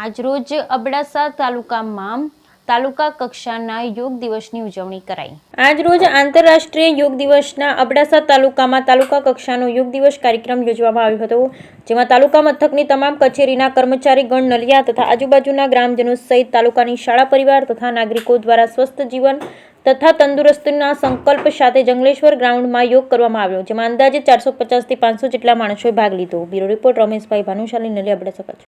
આજરોજ અબડાસા તાલુકામાં તાલુકા કક્ષાના યોગ દિવસની ઉજવણી કરાઈ। આજરોજ આંતરરાષ્ટ્રીય યોગ દિવસના અબડાસા તાલુકામાં તાલુકા કક્ષાનો યોગ દિવસ કાર્યક્રમ યોજવામાં આવ્યો હતો, જેમાં તાલુકા મથકની તમામ કચેરીના કર્મચારીગણ, નલિયા તથા આજુબાજુના ગ્રામજનો સહિત તાલુકાની શાળા પરિવાર તથા નાગરિકો દ્વારા સ્વસ્થ જીવન તથા તંદુરસ્તીના સંકલ્પ સાથે જંગલેશ્વર ગ્રાઉન્ડમાં યોગ કરવામાં આવ્યો, જેમાં અંદાજે 450 થી 500 જેટલા માણસોએ ભાગ લીધો। Bureau report Rameshbhai Bhanushali, Naliya, Abdasa.